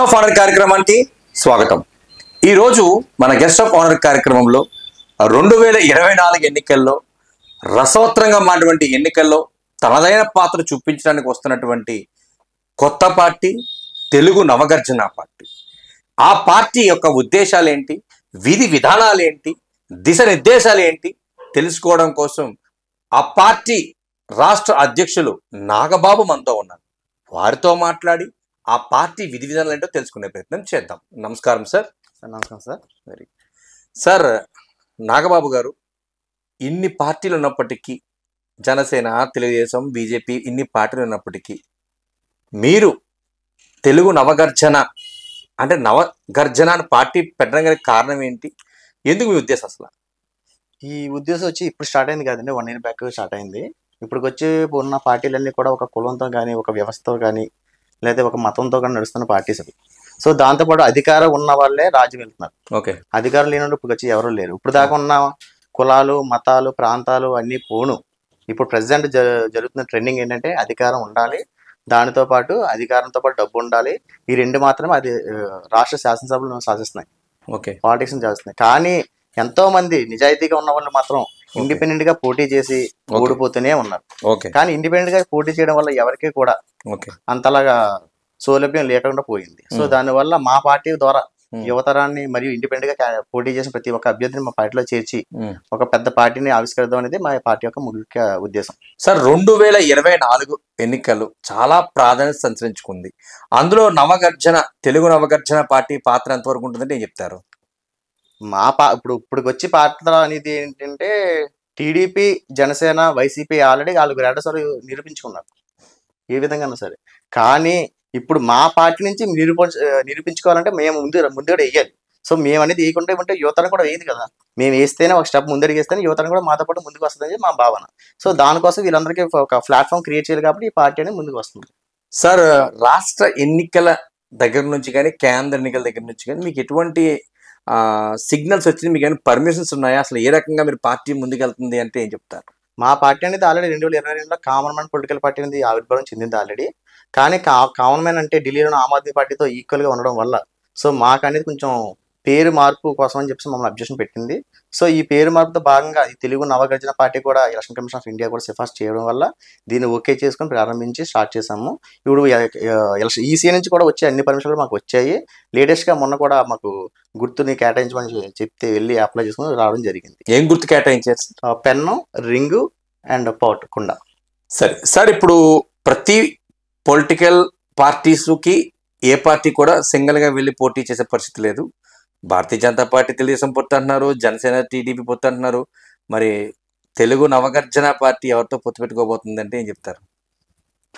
Of honour కార్యక్రమానికి స్వాగతం. ఈరోజు మన గెస్ట్ ఆఫ్ ఆనర్ కార్యక్రమంలో 2024 ఎన్నికల్లో రసవత్రంగా మారినటువంటి ఎన్నికల్లో తనదైన పాత్ర చూపించడానికి వస్తున్నటువంటి కొత్త పార్టీ తెలుగు నవగర్జన పార్టీ. ఆ పార్టీ యొక్క ఉద్దేశాలు ఏంటి, విధి విధానాలు ఏంటి, దిశనిర్దేశాలు ఏంటి తెలుసుకోవడం కోసం ఆ పార్టీ రాష్ట్ర అధ్యక్షులు నాగబాబు మనతో ఉన్నారు. వారితో మాట్లాడి ఆ పార్టీ విధి విధానాలు ఏంటో తెలుసుకునే ప్రయత్నం చేద్దాం. నమస్కారం సార్. నమస్కారం సార్. సార్, నాగబాబు గారు, ఇన్ని పార్టీలు ఉన్నప్పటికీ, జనసేన, తెలుగుదేశం, బీజేపీ ఇన్ని పార్టీలు ఉన్నప్పటికీ మీరు తెలుగు నవగర్జన అంటే నవగర్జన అని పార్టీ పెట్టడానికి కారణం ఏంటి? ఎందుకు మీ ఉద్దేశం అసలు? ఈ ఉద్దేశం వచ్చి ఇప్పుడు స్టార్ట్ అయింది కాదండి, 1 year బ్యాక్ స్టార్ట్ అయింది. ఇప్పుడు వచ్చి ఉన్న పార్టీలన్నీ కూడా ఒక కులంతో కానీ, ఒక వ్యవస్థతో కానీ, లేదా ఒక మతంతో కానీ నడుస్తున్న పార్టీస్ అవి. సో దాంతోపాటు అధికారం ఉన్న వాళ్ళే రాజ్యం వెళ్తున్నారు. ఓకే, అధికారం లేనప్పుడు ఇప్పుడు వచ్చి ఎవరు లేరు. ఇప్పుడు దాకా ఉన్న కులాలు, మతాలు, ప్రాంతాలు అన్నీ పోను. ఇప్పుడు ప్రెసిడెంట్ జరుగుతున్న ట్రెండింగ్ ఏంటంటే అధికారం ఉండాలి, దానితో పాటు అధికారంతో పాటు డబ్బు ఉండాలి. ఈ రెండు మాత్రమే అది రాష్ట్ర శాసనసభలు శాసిస్తున్నాయి, ఓకే, పాలిటిక్స్ చేస్తున్నాయి. కానీ ఎంతో మంది నిజాయితీగా ఉన్న వాళ్ళు మాత్రం ఇండిపెండెంట్ గా పోటీ చేసి ఓడిపోతూనే ఉన్నారు. కానీ ఇండిపెండెంట్ గా పోటీ చేయడం వల్ల ఎవరికి కూడా అంతలాగా సౌలభ్యం లేకుండా పోయింది. సో దానివల్ల మా పార్టీ ద్వారా యువతరాన్ని మరియు ఇండిపెండెంట్ గా పోటీ చేసిన ప్రతి ఒక్క అభ్యర్థిని మా పార్టీలో చేర్చి ఒక పెద్ద పార్టీని ఆవిష్కరిద్దాం అనేది మా పార్టీ యొక్క ముఖ్య ఉద్దేశం. సార్, 2024 ఎన్నికలు చాలా ప్రాధాన్యత సంతరించుకుంది. అందులో నవగర్జన, తెలుగు నవగర్జన పార్టీ పాత్ర ఎంతవరకు ఉంటుందంటే ఏం చెప్తారు? ఇప్పుడు వచ్చి పాత్ర అనేది ఏంటంటే టీడీపీ, జనసేన, వైసీపీ ఆల్రెడీ వాళ్ళు గ్రేటర్సారి నిరూపించుకున్నారు ఏ విధంగా సరే. కానీ ఇప్పుడు మా పార్టీ నుంచి నిరూపించుకోవాలంటే మేము ముందుగా వేయాలి. సో మేము అనేది వేయకుండా ఉంటే యువతను కూడా వేయదు కదా. మేము వేస్తేనే ఒక స్టెప్ ముందడికి వేస్తేనే యువతను కూడా మాతో పాటు ముందుకు వస్తుంది మా భావన. సో దానికోసం వీళ్ళందరికీ ఒక ప్లాట్ఫామ్ క్రియేట్ చేయాలి కాబట్టి ఈ పార్టీ అనేది ముందుకు వస్తుంది. సార్, రాష్ట్ర ఎన్నికల దగ్గర నుంచి కానీ, కేంద్ర ఎన్నికల దగ్గర నుంచి కానీ మీకు ఎటువంటి సిగ్నల్స్ వచ్చింది? మీకు ఏమైనా పర్మిషన్స్ ఉన్నాయా? అసలు ఏ రకంగా మీరు పార్టీ ముందుకు వెళ్తుంది అంటే ఏం చెప్తారు? మా పార్టీ అనేది ఆల్రెడీ 2022లో కామన్ మ్యాన్ పొలిటికల్ పార్టీ అనేది ఆవిర్భావం చెందింది ఆల్రెడీ. కానీ కామన్ మ్యాన్ అంటే ఢిల్లీలో ఆమ్ ఆద్మీ పార్టీతో ఈక్వల్ గా ఉండడం వల్ల సో మాకు అనేది కొంచెం పేరు మార్పు కోసం అని చెప్పి మమ్మల్ని అబ్జెక్షన్ పెట్టింది. సో ఈ పేరు మార్పుతో భాగంగా ఈ తెలుగు నవగర్జన పార్టీ కూడా ఎలక్షన్ కమిషన్ ఆఫ్ ఇండియా కూడా సిఫార్సు చేయడం వల్ల దీన్ని ఓకే చేసుకొని ప్రారంభించి స్టార్ట్ చేసాము. ఇప్పుడు ఈసీ నుంచి కూడా వచ్చే అన్ని పర్మిషన్లు మాకు వచ్చాయి. లేటెస్ట్ గా మొన్న కూడా మాకు గుర్తుని కేటాయించమని చెప్తే వెళ్ళి అప్లై చేసుకుని రావడం జరిగింది. ఏం గుర్తు కేటాయించారు? పెన్ను, రింగు అండ్ పాట్ కుండ. సరే సార్, ఇప్పుడు ప్రతి పొలిటికల్ పార్టీస్కి ఏ పార్టీ కూడా సింగిల్ గా వెళ్ళి పోటీ చేసే పరిస్థితి లేదు. భారతీయ జనతా పార్టీ తెలుగుదేశం పొత్తు అంటున్నారు, జనసేన టీడీపీ పొత్తు అంటున్నారు. మరి తెలుగు నవగర్జన పార్టీ ఎవరితో పొత్తు పెట్టుకోబోతుంది అంటే ఏం చెప్తారు?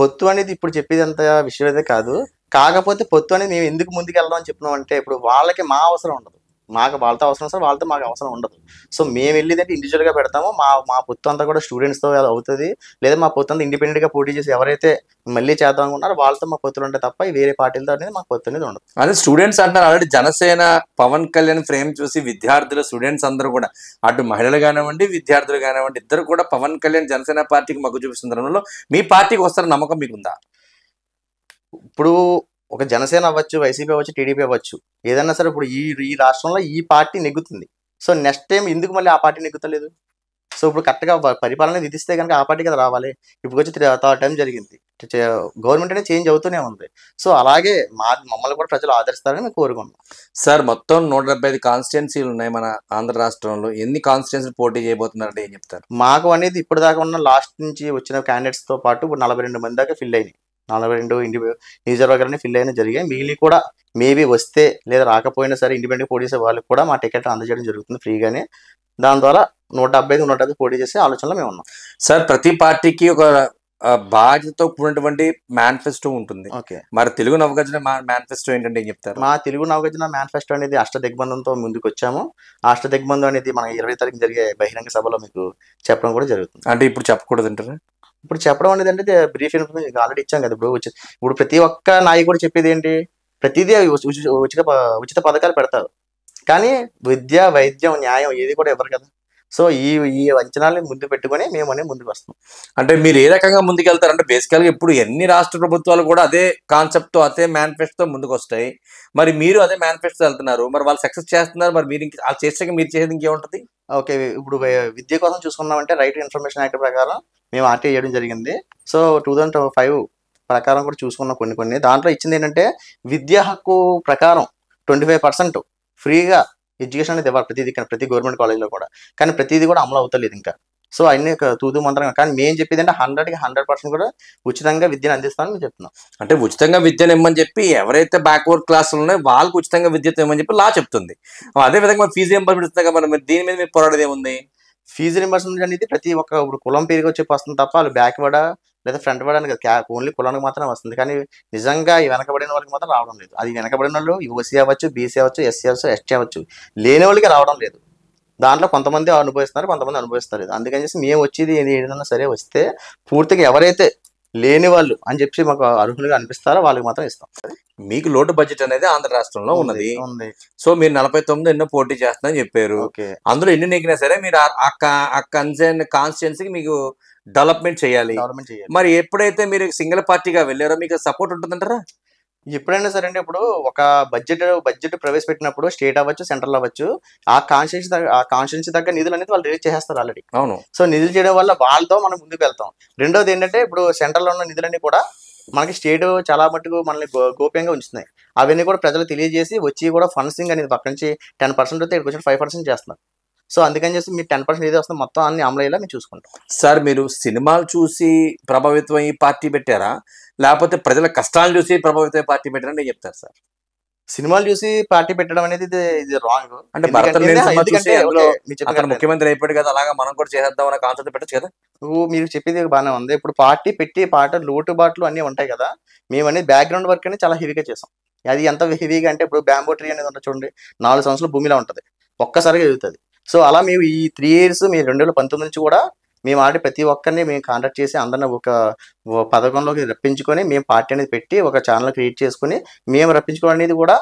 పొత్తు అనేది ఇప్పుడు చెప్పేది అంత విషయం అయితే కాదు. కాకపోతే పొత్తు అనేది మేము ఎందుకు ముందుకు వెళ్దాం అని చెప్పినాం అంటే ఇప్పుడు వాళ్ళకి మా అవసరం ఉండదు, మాకు వాళ్ళతో అవసరం సార్, వాళ్ళతో మాకు అవసరం ఉండదు. సో మేము వెళ్ళేదంటే ఇండివిజువల్ గా పెడతాము. మా పొత్తు అంతా కూడా స్టూడెంట్స్ తో అవుతుంది, లేదా మా పొత్తు అంతా ఇండిపెండెంట్ గా పోటీ చేసి ఎవరైతే మళ్ళీ చేద్దాం అనుకున్నారో వాళ్ళతో మా పొత్తులు ఉంటాయి తప్ప వేరే పార్టీలతో అనేది మా పొత్తు అనేది ఉండదు. అదే స్టూడెంట్స్ అంటారు. ఆల్రెడీ జనసేన పవన్ కళ్యాణ్ ఫ్రేమ్ చూసి విద్యార్థులు, స్టూడెంట్స్ అందరూ కూడా, అటు మహిళలు కానివ్వండి, విద్యార్థులు కానివ్వండి, ఇద్దరు కూడా పవన్ కళ్యాణ్ జనసేన పార్టీకి మగ్గు చూపిస్తున్న తరుణంలో మీ పార్టీకి వస్తారన్న నమ్మకం మీకుందా? ఇప్పుడు ఒక జనసేన అవ్వచ్చు, వైసీపీ అవ్వచ్చు, టీడీపీ అవ్వచ్చు, ఏదన్నా సరే ఇప్పుడు ఈ రాష్ట్రంలో ఈ పార్టీ నెగ్గుతుంది. సో నెక్స్ట్ టైం ఎందుకు మళ్ళీ ఆ పార్టీ నెగ్గుతలేదు? సో ఇప్పుడు కరెక్ట్గా పరిపాలన విధిస్తే కనుక ఆ పార్టీ కదా రావాలి. ఇప్పుడు వచ్చి 3rd టైం జరిగింది, గవర్నమెంట్ అనేది చేంజ్ అవుతూనే ఉంది. సో అలాగే మమ్మల్ని కూడా ప్రజలు ఆదరిస్తారని మేము కోరుకున్నాం. సార్, మొత్తం 175 కాన్స్టిట్యున్సీలు ఉన్నాయి మన ఆంధ్ర రాష్ట్రంలో. ఎన్ని కాన్స్టిట్యున్సీలు పోటీ చేయబోతున్నారంటే ఏం చెప్తారు? మాకు అనేది ఇప్పుడు దాకా ఉన్న లాస్ట్ నుంచి వచ్చిన క్యాండిడేట్స్ తో పాటు ఇప్పుడు 42 మంది దాకా ఫిల్ అయినాయి. 42 నియోజకవర్గాలని ఫిల్ అయినా జరిగాయి. మిగిలి కూడా మేబీ వస్తే లేదా రాకపోయినా సరే ఇండిపెండెంట్ పోటీ చేసే వాళ్ళకి కూడా మా టికెట్ అందజేయడం జరుగుతుంది ఫ్రీగానే. దాని ద్వారా 175 పోటీ చేసే ఆలోచనలో మేము ఉన్నాం. సార్, ప్రతి పార్టీకి ఒక బాధ్యతతో కూడినటువంటి మేనిఫెస్టో ఉంటుంది. మరి తెలుగు నవగర్జన మేనిఫెస్టో ఏంటంటే ఏం చెప్తారు? మా తెలుగు నవగర్జన మేనిఫెస్టో అనేది అష్టదిగ్బంధంతో ముందుకు వచ్చాము. అష్టదిగ్బంధం అనేది మన 20 తారీఖు జరిగే బహిరంగ సభలో మీకు చెప్పడం కూడా జరుగుతుంది. అంటే ఇప్పుడు చెప్పకూడదు అంటారా? ఇప్పుడు చెప్పడం అనేది అంటే బ్రీఫ్ ఇన్ఫర్మేషన్ ఆల్రెడీ ఇచ్చాం కదా. ఇప్పుడు ప్రతి ఒక్క నాయకుడు చెప్పేది ఏంటి, ప్రతిదీ ఉచిత పథకాలు పెడతారు, కానీ విద్య, వైద్యం, న్యాయం ఏది కూడా ఇవ్వరు కదా. సో ఈ అంచనాలు ముందు పెట్టుకొని మేము అనేది ముందుకు వస్తాం. అంటే మీరు ఏ రకంగా ముందుకెళ్తారంటే బేసికల్గా ఇప్పుడు ఎన్ని రాష్ట్ర ప్రభుత్వాలు కూడా అదే కాన్సెప్ట్తో అదే మేనిఫెస్టోతో ముందుకు వస్తాయి. మరి మీరు అదే మేనిఫెస్టో వెళ్తున్నారు, మరి వాళ్ళు సక్సెస్ చేస్తున్నారు, మరి మీరు వాళ్ళు చేసాక మీరు చేసేది ఇంకేముంటుంది? ఓకే. ఇప్పుడు విద్య కోసం చూసుకున్నామంటే రైట్ ఇన్ఫర్మేషన్ యాక్ట్ ప్రకారం మేము ఆర్టీఐ చేయడం జరిగింది. సో 2005 ప్రకారం కూడా చూసుకున్నాం కొన్ని. దాంట్లో ఇచ్చింది ఏంటంటే విద్యా హక్కు ప్రకారం 25% ఫ్రీగా ఎడ్యుకేషన్ అనేది ఇవ్వాలి ప్రతి గవర్నమెంట్ కాలేజ్లో కూడా. కానీ ప్రతిదీ కూడా అమలు అవుతలేదు ఇంకా. సో అన్ని తూతూ మంత్రంగా. కానీ మేము చెప్పేది అంటే 100% కూడా ఉచితంగా విద్యను అందిస్తామని మేము చెప్తున్నాం. అంటే ఉచితంగా విద్యను ఇవ్వమని చెప్పి ఎవరైతే బ్యాక్వర్డ్ క్లాసులు ఉన్నాయో వాళ్ళకు ఉచితంగా విద్యను ఇవ్వమని చెప్పి లా చెప్తుంది. అదే విధంగా ఫీజు రియంబర్స్మెంట్ ఇస్తుంది కదా, మరి దీని మీద మీరు పోరాడేది ఏముంది? ఫీజు రింబర్స్మెంట్ అనేది ప్రతి ఒక్క ఇప్పుడు కులం పేరుగా వచ్చి వస్తుంది తప్ప వాళ్ళు బ్యాక్వర్డా లేదా ఫ్రంట్ వర్డ్ అని ఓన్లీ కులానికి మాత్రమే వస్తుంది. కానీ నిజంగా ఈ వెనకబడిన వాళ్ళకి మాత్రం రావడం లేదు. అది వెనకబడిన వాళ్ళు ఓసీ అవ్వచ్చు, బీసీ అవ్వచ్చు, ఎస్సీ అవ్వచ్చు, ఎస్టీ అవ్వచ్చు, లేని వాళ్ళకి రావడం లేదు. దాంట్లో కొంతమంది అనుభవిస్తున్నారు, కొంతమంది అనుభవిస్తారు. అందుకని చెప్పి మేము వచ్చేది ఏదైనా సరే వస్తే పూర్తిగా ఎవరైతే లేని వాళ్ళు అని చెప్పి మాకు అర్హులుగా అనిపిస్తారో వాళ్ళకి మాత్రం ఇస్తాం. మీకు లోటు బడ్జెట్ అనేది ఆంధ్ర రాష్ట్రంలో ఉన్నది. సో మీరు 49 ఎన్నో పోటీ చేస్తున్నారని చెప్పారు. అందులో ఎన్ని నెగ్గినా సరే మీరు ఆ కాన్స్టిట్యున్సీకి మీకు డెవలప్మెంట్ చేయాలి. మరి ఎప్పుడైతే మీరు సింగిల్ పార్టీగా వెళ్ళారో మీకు సపోర్ట్ ఉంటుందంటారా? ఎప్పుడైనా సరే అండి, ఇప్పుడు ఒక బడ్జెట్ ప్రవేశపెట్టినప్పుడు స్టేట్ అవ్వచ్చు, సెంట్రల్ అవ్వచ్చు, ఆ కాన్స్టిట్యున్సీ తగ్గ నిధులు అనేది వాళ్ళు రిలీజ్ చేస్తారు ఆల్రెడీ. అవును. సో నిధులు చేయడం వల్ల వాళ్ళతో మనం ముందుకు వెళ్తాం. రెండోది ఏంటంటే ఇప్పుడు సెంట్రల్ లో ఉన్న నిధులన్నీ కూడా మనకి స్టేట్ చాలా మట్టుకు మనల్ని గోప్యంగా ఉంచుతున్నాయి. అవన్నీ కూడా ప్రజలకు తెలియజేసి వచ్చి కూడా ఫండ్సింగ్ అనేది పక్క నుంచి 10% వస్తే ఇక్కడికి వచ్చి 5% చేస్తున్నారు. సో అందుకని చేసి మీరు 10% ఏదో వస్తుంది మొత్తం అన్ని అమలయ్యేలా మేము చూసుకుంటాం. సార్ మీరు సినిమాలు చూసి ప్రభావితం ఈ పార్టీ పెట్టారా, లేకపోతే ప్రజల కష్టాలు చూసి ప్రభావితం పార్టీ పెట్టారా నేను చెప్తారు సార్? సినిమాలు చూసి పార్టీ పెట్టడం అనేది ఇది రాంగ్. అంటే ముఖ్యమంత్రి అయిపోయాడు కదా, అలాగా మనం కూడా చేసేద్దాం అనే కాన్సెప్ట్ పెట్టచ్చు కదా. మీరు చెప్పేది బాగానే ఉంది. ఇప్పుడు పార్టీ పెట్టి లోటుబాట్లు అన్ని ఉంటాయి కదా. మేము అనేది బ్యాక్గ్రౌండ్ వర్క్ అనేది చాలా హెవీగా చేసాం. అది ఎంత హెవీగా అంటే ఇప్పుడు బ్యాంబో ట్రీ అనేది ఉంటుంది చూడండి, 4 సంవత్సరాలు భూమిలో ఉంటుంది, ఒక్కసారిగా ఎదుగుతుంది. సో అలా మేము ఈ 3 years మేము 2019 నుంచి కూడా మేము ఆడి ప్రతి ఒక్కరిని మేము కాంటాక్ట్ చేసి అందరిని ఒక పథకంలోకి రప్పించుకొని మేము పార్టీ అనేది పెట్టి ఒక ఛానల్ క్రియేట్ చేసుకుని మేము రప్పించుకోవడం అనేది కూడా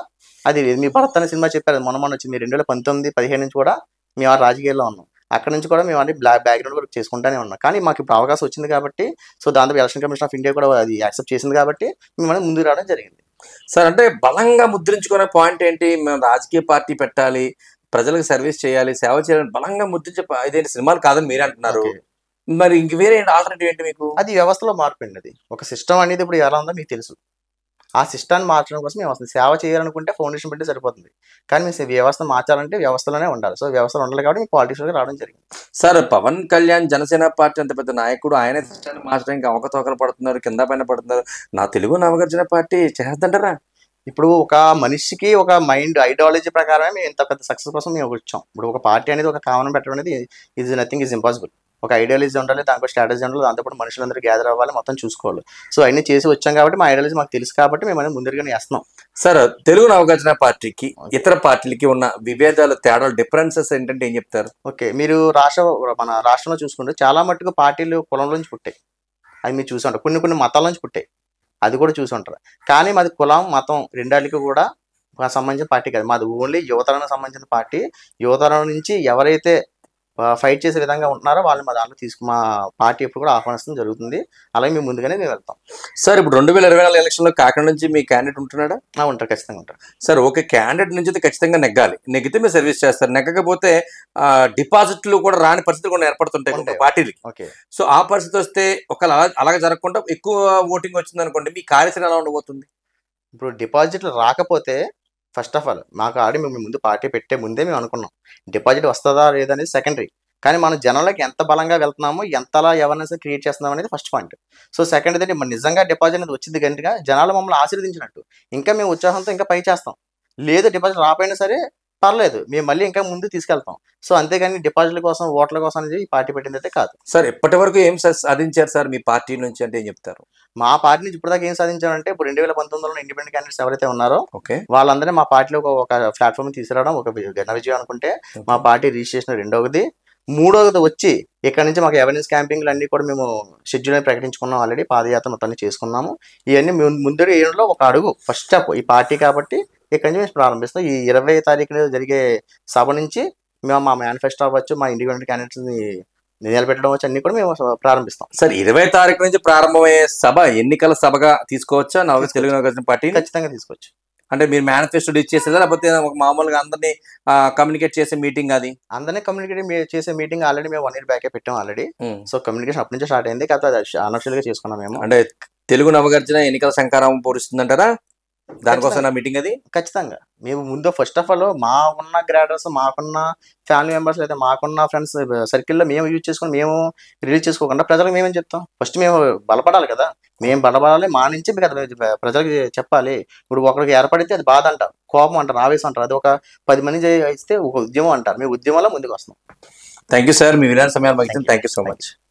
అది మీ భరత్ అనే సినిమా చెప్పారు మొన్న వచ్చింది. మీరు 2019-15 నుంచి కూడా మేము ఆ రాజకీయాల్లో ఉన్నాం. అక్కడ నుంచి కూడా మేము అన్ని బ్యాక్గ్రౌండ్ వర్క్ చేసుకుంటానే ఉన్నాం. కానీ మాకు ఇప్పుడు అవకాశం వచ్చింది కాబట్టి, సో దాంతో ఎలక్షన్ కమిషన్ ఆఫ్ ఇండియా కూడా అది యాక్సెప్ట్ చేసింది కాబట్టి మేము ముందుకు రావడం జరిగింది. సార్ అంటే బలంగా ముద్రించుకునే పాయింట్ ఏంటి? మేము రాజకీయ పార్టీ పెట్టాలి, ప్రజలకు సర్వీస్ చేయాలి, సేవ చేయాలని బలంగా ముద్రించే ఇదేంటి సినిమాలు కాదని మీరు అంటున్నారు. మరి ఇంక వేరే ఆల్టర్నేటివ్ ఏంటి మీకు? అది వ్యవస్థలో మార్పు అండి. అది ఒక సిస్టమ్ అనేది ఇప్పుడు ఎలా ఉందో మీకు తెలుసు. ఆ సిస్టాన్ని మార్చడం కోసం మేము వస్తుంది. సేవ చేయాలనుకుంటే ఫౌండేషన్ పెట్టి సరిపోతుంది. కానీ మేము వ్యవస్థ మార్చాలంటే వ్యవస్థలోనే ఉండాలి. సో వ్యవస్థలో ఉండాలి కాబట్టి మేము పాలిటిక్స్లోకి రావడం జరిగింది. సార్ పవన్ కళ్యాణ్ జనసేన పార్టీ అంత పెద్ద నాయకుడు, ఆయనే సిస్టాన్ని మార్చడానికి అవకతవకలు పడుతున్నారు, కింద పైన పడుతున్నారు. నా తెలుగు నవగర్జన పార్టీ చేస్తుంటారా? ఇప్పుడు ఒక మనిషికి ఒక మైండ్ ఐడియాలజీ ప్రకారమే మేము ఇంత పెద్ద సక్సెస్ కోసం మేము వచ్చాం. ఇప్పుడు ఒక పార్టీ అనేది ఒక కామన్ పెట్టడం అనేది నథింగ్ ఈజ్ ఇంపాసిబుల్. ఒక ఐడియాలజీ ఉండాలి, దానికి స్ట్రాటజీ ఉండాలి, దాంతోపాటు మనుషులందరూ గ్యాదర్ అవ్వాలి, మొత్తం చూసుకోవాలి. సో అన్ని చేసి వచ్చాం కాబట్టి మా ఐడియాలజీ మాకు తెలుసు కాబట్టి మేము అనేది ముందుగానే చేస్తున్నాం. సార్ తెలుగు నవగర్జన పార్టీకి ఇతర పార్టీలకి ఉన్న విభేదాలు, తేడాలు, డిఫరెన్సెస్ ఏంటంటే ఏం చెప్తారు? ఓకే, మీరు మన రాష్ట్రంలో చూసుకుంటే చాలా మట్టుకు పార్టీలు కులం నుంచి పుట్టాయి. అది మీరు చూసి ఉంటారు. కొన్ని మతాల నుంచి పుట్టాయి, అది కూడా చూసి ఉంటారు. కానీ మాది కులం మతం రెండాళ్ళకి కూడా సంబంధించిన పార్టీ కాదు. మాది ఓన్లీ యువతరానికి సంబంధించిన పార్టీ. యువతరం నుంచి ఎవరైతే ఫైట్ చేసే విధంగా ఉంటున్నారో వాళ్ళని మా దాంట్లో మా పార్టీ ఎప్పుడు కూడా ఆహ్వానించడం జరుగుతుంది. అలాగే మేము ముందుగానే మేము వెళ్తాం. సార్ ఇప్పుడు 2024 ఎలక్షన్లో కాకినాడ నుంచి మీ క్యాండిడేట్ ఉంటున్నాడా? ఉంటారు, ఖచ్చితంగా ఉంటారు. సార్ ఓకే, క్యాండిడేట్ నుంచి ఖచ్చితంగా నెగ్గాలి, నెగ్గితే మీరు సర్వీస్ చేస్తారు. నెగ్గకపోతే డిపాజిట్లు కూడా రాని పరిస్థితులు కూడా ఏర్పడుతుంటాయి పార్టీలకి. ఓకే, సో ఆ పరిస్థితి వస్తే అలాగే జరగకుండా ఎక్కువ ఓటింగ్ వచ్చింది అనుకోండి, మీ కార్యాచరణ ఎలా ఉండబోతుంది? ఇప్పుడు డిపాజిట్లు రాకపోతే ఫస్ట్ ఆఫ్ ఆల్ మాకు మేము ముందు పార్టీ పెట్టే ముందే మేము అనుకున్నాం డిపాజిట్ వస్తుందా లేదనేది సెకండరీ. కానీ మనం జనాలకి ఎంత బలంగా వెళ్తున్నామో, ఎంతలా అవేర్నెస్ క్రియేట్ చేస్తున్నాం అనేది ఫస్ట్ పాయింట్. సో సెకండ్ ఏంటంటే నిజంగా డిపాజిట్ అనేది వచ్చింది కనుక జనాలు మమ్మల్ని ఆశీర్వదించినట్టు ఇంకా మేము ఉత్సాహంతో ఇంకా పై చేస్తాం. లేదు డిపాజిట్ రాపోయినా సరే పర్లేదు, మేము మళ్ళీ ఇంకా ముందు తీసుకెళ్తాం. సో అంతేగాని డిపాజిట్ల కోసం ఓట్ల కోసం అనేది ఈ పార్టీ పెట్టింది అయితే కాదు. సార్ ఇప్పటి వరకు ఏం సాధించారు సార్ మీ పార్టీ నుంచి అంటే ఏం చెప్తారు? మా పార్టీ నుంచి ఇప్పటిదాకా ఏం సాధించారంటే, ఇప్పుడు 2019లో ఇండిపెండెంట్ క్యాండిడేట్స్ ఎవరైతే ఉన్నారో వాళ్ళందరినీ మా పార్టీలో ఒక ప్లాట్ఫామ్ తీసుకురావడం ఒక ఘన విజయం అనుకుంటే. మా పార్టీ రిజిస్ట్రేషన్ రెండవది. మూడవది వచ్చి ఇక్కడ నుంచి మాకు అవేర్నెస్ క్యాంపింగ్లు అన్ని కూడా మేము షెడ్యూల్ ప్రకటించుకున్నాం. ఆల్రెడీ పాదయాత్ర మొత్తాన్ని చేసుకున్నాము. ఇవన్నీ ముందు ఏళ్ళలో ఒక అడుగు ఫస్ట్ స్టెప్ ఈ పార్టీ కాబట్టి ఇక్కడ నుంచి మేము ప్రారంభిస్తాం. ఈ 20వ తారీఖున జరిగే సభ నుంచి మేము మా మేనిఫెస్టో అవ్వచ్చు, మా ఇండిపెండెంట్ క్యాండిడేట్స్ నిలబెట్టడం అవచ్చు, అన్ని కూడా మేము ప్రారంభిస్తాం. సార్ 20 తారీఖు నుంచి ప్రారంభమయ్యే సభ ఎన్నికల సభగా తీసుకోవచ్చా తెలుగు నవగర్జన పార్టీ? ఖచ్చితంగా తీసుకోవచ్చు. అంటే మీరు మేనిఫెస్టో ఇచ్చేసేదా, లేకపోతే మామూలుగా అందరినీ కమ్యూనికేట్ చేసే మీటింగ్ అది? అందరినీ కమ్యూనికేట్ చేసే మీటింగ్ ఆల్రెడీ మేము 1 year బ్యాకే పెట్టాం ఆల్రెడీ. సో కమ్యూనికేషన్ అప్పటి నుంచి స్టార్ట్ అయింది, కాకపోతే అది అనఫిషియల్ గా చేసుకున్నాం మేము. అంటే తెలుగు నవగర్జన ఎన్నికల శంకారం పూరిస్తుందంటారా? దానికోసం నా మీటింగ్ అది ఖచ్చితంగా. మేము ముందు ఫస్ట్ ఆఫ్ ఆల్ మా ఉన్న గ్రాడర్స్, మాకున్న ఫ్యామిలీ మెంబర్స్, లేదా మాకున్న ఫ్రెండ్స్ సర్కిల్లో మేము యూజ్ చేసుకుని మేము రిలీజ్ చేసుకోకుండా ప్రజలకు మేమేం చెప్తాం? ఫస్ట్ మేము బలపడాలి కదా, మేము బలపడాలి. మా నుంచి ప్రజలకు చెప్పాలి. ఇప్పుడు ఒకరికి ఏర్పడితే అది బాధ అంటారు, కోపం అంటారు, ఆవేశం అంటారు. అది ఒక 10 మంది ఇస్తే ఒక ఉద్యమం అంటారు. మేము ఉద్యమంలో ముందుకు వస్తాం. థ్యాంక్ యూ సార్, మీ విరామ సమయాన్ని థ్యాంక్ యూ సో మచ్.